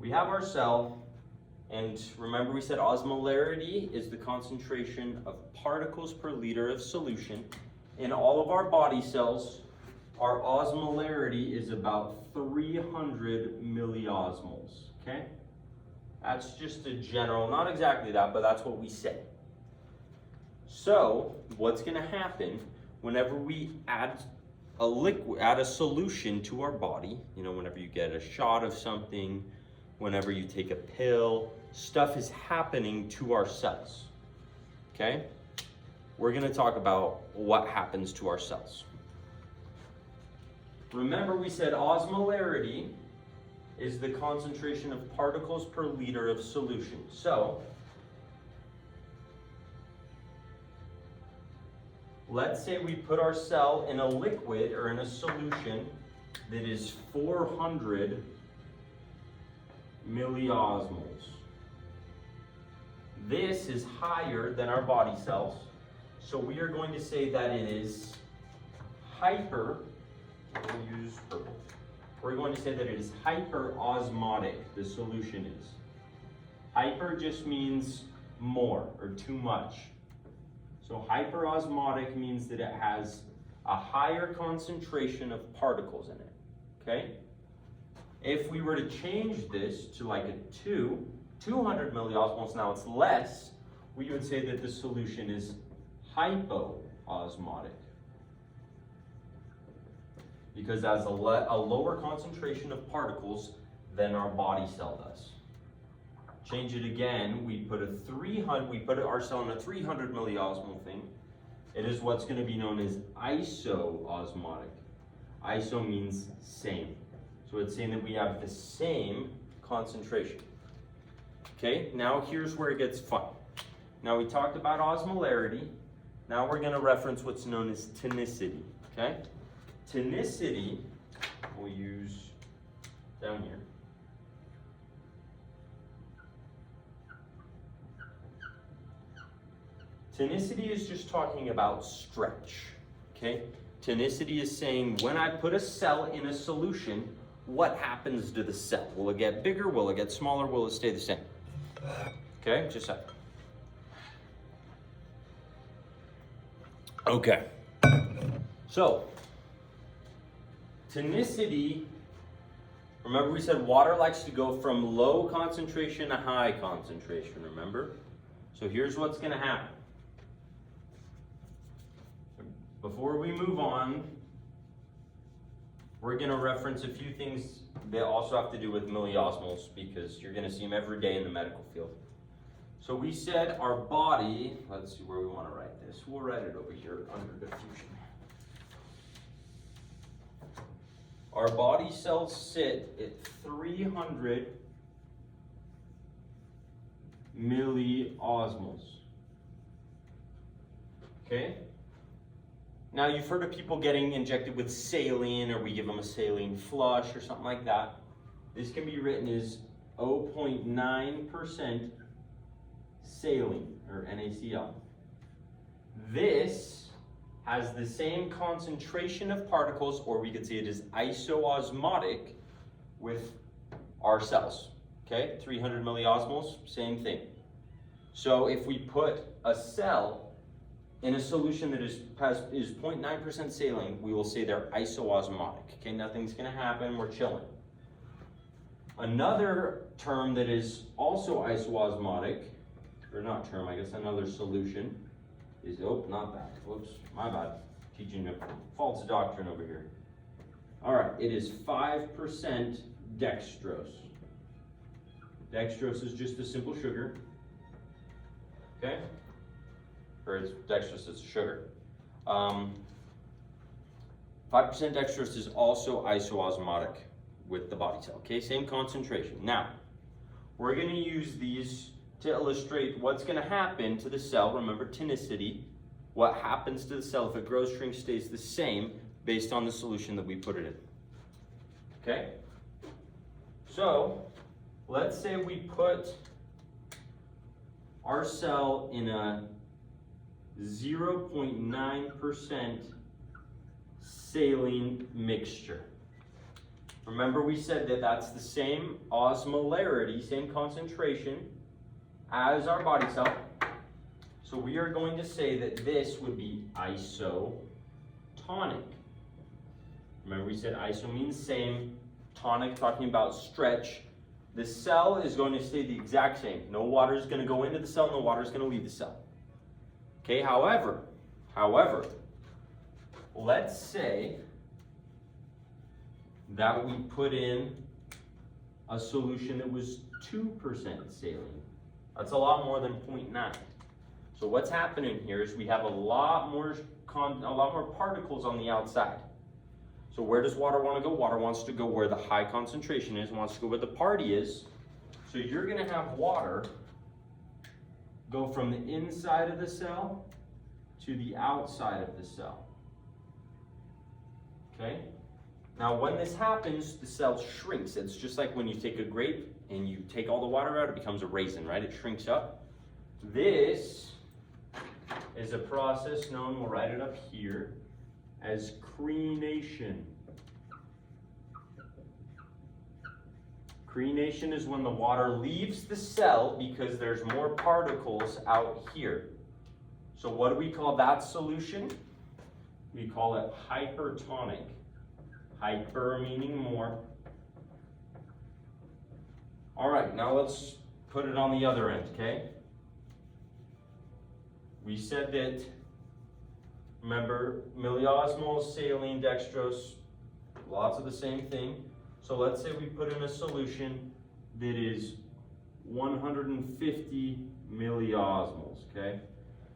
we have our cell, and remember we said osmolarity is the concentration of particles per liter of solution. In all of our body cells, our osmolarity is about 300 milliosmoles, okay? That's just a general, not exactly that, but that's what we say. So, what's gonna happen whenever we add a solution to our body, whenever you get a shot of something, whenever you take a pill, stuff is happening to our cells, okay? We're gonna talk about what happens to our cells. Remember we said osmolarity is the concentration of particles per liter of solution. So, let's say we put our cell in a liquid or in a solution that is 400 milliosmoles. This is higher than our body cells, so we are going to say that it is hyper. We'll use purple. We're going to say that it is hyperosmotic, the solution is. Hyper just means more or too much. So hyperosmotic means that it has a higher concentration of particles in it, okay? If we were to change this to like a 200 milliosmoles, now it's less, we would say that the solution is hypoosmotic, because it has a lower concentration of particles than our body cell does. Change it again, we put our cell in a 300 milliosmol thing. It is what's going to be known as isoosmotic. Iso means same. So it's saying that we have the same concentration. Okay, now here's where it gets fun. Now we talked about osmolarity. Now we're going to reference what's known as tonicity. Okay? Tonicity, we'll use down here. Tonicity is just talking about stretch, okay? Tonicity is saying when I put a cell in a solution, what happens to the cell? Will it get bigger? Will it get smaller? Will it stay the same? Okay, just a second. Okay, so tonicity, remember we said water likes to go from low concentration to high concentration, remember? So here's what's gonna happen. Before we move on, we're gonna reference a few things that also have to do with milliosmoles because you're gonna see them every day in the medical field. So we said our body, let's see where we wanna write this. We'll write it over here under diffusion. Our body cells sit at 300 milliosmoles. Okay? Now you've heard of people getting injected with saline, or we give them a saline flush or something like that. This can be written as 0.9% saline, or NaCl. This has the same concentration of particles, or we could say it is isoosmotic with our cells. Okay, 300 milliosmoles, same thing. So if we put a cell in a solution that is 0.9% saline, we will say they're isoosmotic. Okay, nothing's gonna happen, we're chilling. Another term that is also isoosmotic, or not term, I guess another solution, is, oh, not that, whoops, my bad. Teaching a false doctrine over here. All right, it is 5% dextrose. Dextrose is just a simple sugar, okay? Or it's dextrose, it's a sugar. 5% dextrose is also isoosmotic with the body cell, okay? Same concentration. Now, we're gonna use these to illustrate what's gonna happen to the cell. Remember tonicity, what happens to the cell if it grows, shrinks, stays the same based on the solution that we put it in. Okay? So, let's say we put our cell in a 0.9% saline mixture. Remember we said that that's the same osmolarity, same concentration as our body cell. So we are going to say that this would be isotonic. Remember we said iso means same, tonic talking about stretch. The cell is going to stay the exact same. No water is going to go into the cell, no water is going to leave the cell. Okay, however, let's say that we put in a solution that was 2% saline. That's a lot more than 0.9. So what's happening here is we have a lot more particles on the outside. So where does water want to go? Water wants to go where the high concentration is, wants to go where the party is. So you're going to have water go from the inside of the cell to the outside of the cell. Okay? Now when this happens, the cell shrinks. It's just like when you take a grape and you take all the water out, it becomes a raisin, right? It shrinks up. This is a process known, we'll write it up here, as crenation. Crenation is when the water leaves the cell because there's more particles out here. So what do we call that solution? We call it hypertonic. Hyper meaning more. All right, now let's put it on the other end, okay? We said that, remember, milliosmoles, saline, dextrose, lots of the same thing. So let's say we put in a solution that is 150 milliosmoles, okay?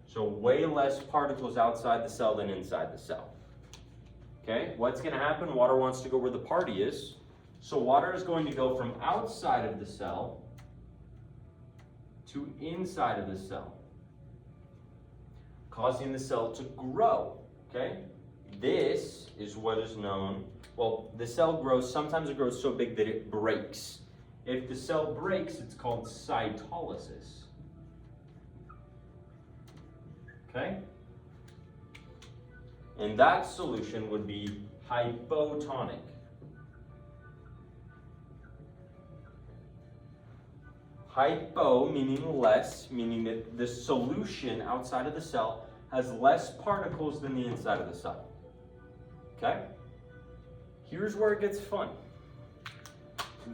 So way less particles outside the cell than inside the cell. Okay, what's going to happen? Water wants to go where the party is. So water is going to go from outside of the cell to inside of the cell, causing the cell to grow. Okay, this is what is known, well, the cell grows, sometimes it grows so big that it breaks. If the cell breaks, it's called cytolysis. Okay? And that solution would be hypotonic. Hypo meaning less, meaning that the solution outside of the cell has less particles than the inside of the cell. Okay? Here's where it gets fun.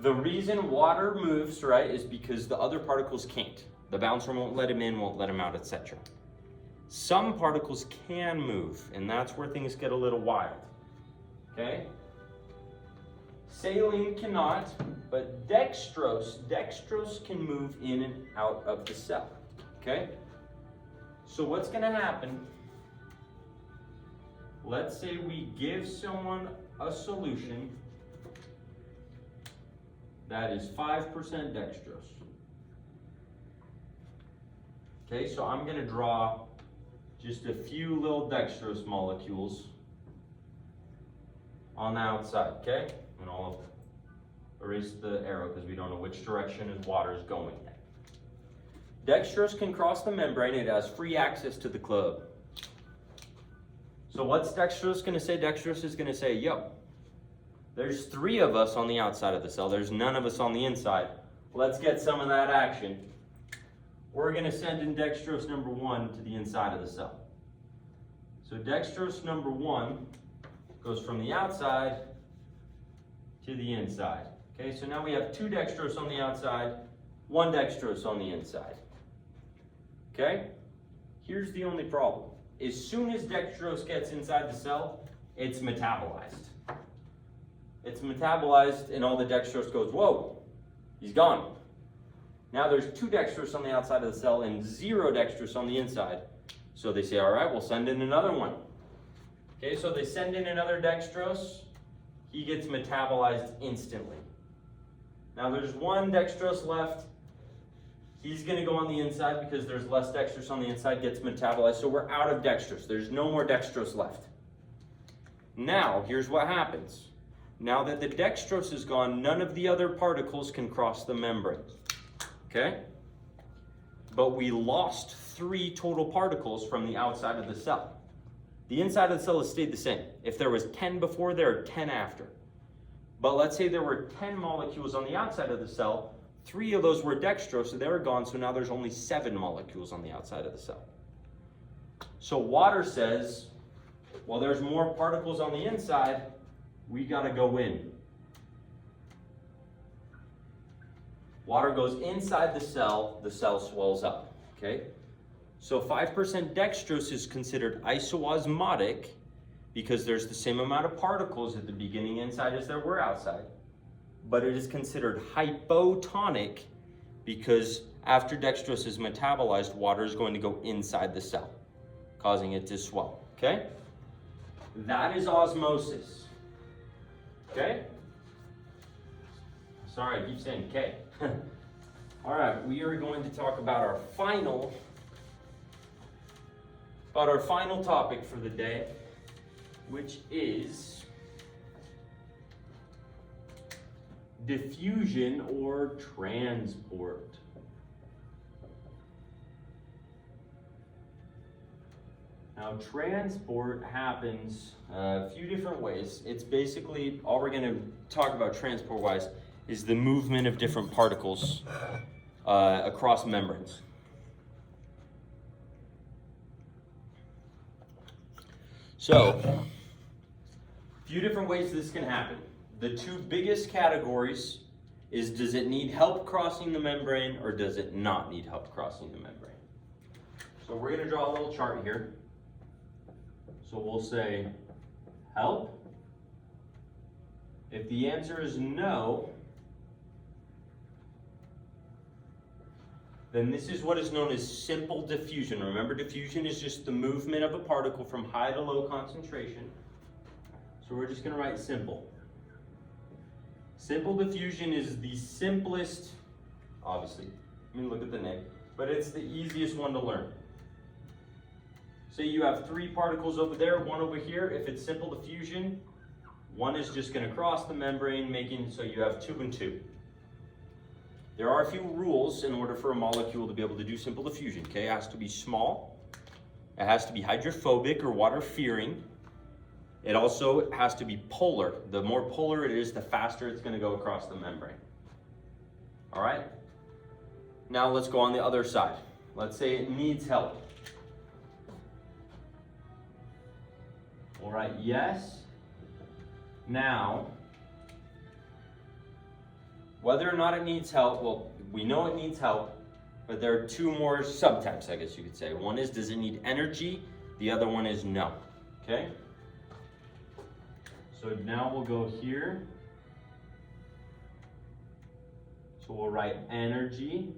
The reason water moves, right, is because the other particles can't. The bouncer won't let them in, won't let them out, etc. Some particles can move, and that's where things get a little wild. Okay? Saline cannot, but dextrose can move in and out of the cell. Okay? So what's going to happen? Let's say we give someone a solution that is 5% dextrose. Okay, so I'm going to draw just a few little dextrose molecules on the outside, okay? And I'll erase the arrow because we don't know which direction his water is going in. Dextrose can cross the membrane. It has free access to the club. So what's dextrose going to say? Dextrose is going to say, yo, there's 3 of us on the outside of the cell. There's none of us on the inside. Let's get some of that action. We're going to send in dextrose number 1 to the inside of the cell. So dextrose number 1 goes from the outside to the inside. Okay, so now we have 2 dextrose on the outside, 1 dextrose on the inside. Okay, here's the only problem. As soon as dextrose gets inside the cell, it's metabolized. It's metabolized and all the dextrose goes, whoa, he's gone. Now there's 2 dextrose on the outside of the cell and 0 dextrose on the inside. So they say, all right, we'll send in another one. Okay, so they send in another dextrose. He gets metabolized instantly. Now there's 1 dextrose left. He's going to go on the inside because there's less dextrose on the inside, gets metabolized. So we're out of dextrose. There's no more dextrose left. Now, here's what happens. Now that the dextrose is gone, none of the other particles can cross the membrane. Okay? But we lost 3 total particles from the outside of the cell. The inside of the cell has stayed the same. If there was 10 before, there are 10 after. But let's say there were 10 molecules on the outside of the cell, 3 of those were dextrose, so they were gone, so now there's only 7 molecules on the outside of the cell. So water says, well, there's more particles on the inside, we gotta go in. Water goes inside the cell swells up, okay? So 5% dextrose is considered isoosmotic because there's the same amount of particles at the beginning inside as there were outside. But it is considered hypotonic because after dextrose is metabolized, water is going to go inside the cell, causing it to swell, okay? That is osmosis, okay? Sorry, I keep saying K. All right, we are going to talk about our final topic for the day, which is diffusion or transport. Now, transport happens a few different ways. It's basically, all we're going to talk about transport-wise is the movement of different particles across membranes. So, a few different ways this can happen. The 2 biggest categories is, does it need help crossing the membrane or does it not need help crossing the membrane? So we're going to draw a little chart here. So we'll say help. If the answer is no, then this is what is known as simple diffusion. Remember, diffusion is just the movement of a particle from high to low concentration. So we're just going to write simple. Simple diffusion is the simplest, obviously. I mean, look at the name, but it's the easiest one to learn. Say you have 3 particles over there, 1 over here. If it's simple diffusion, 1 is just going to cross the membrane, making so you have 2 and 2. There are a few rules in order for a molecule to be able to do simple diffusion. Okay, it has to be small, it has to be hydrophobic or water-fearing. It also has to be polar. The more polar it is, the faster it's going to go across the membrane. All right? Now let's go on the other side. Let's say it needs help. All right, yes. Now, whether or not it needs help, well, we know it needs help, but there are 2 more subtypes, I guess you could say. One is, does it need energy? The other one is no, okay? So now we'll go here. So we'll write energy.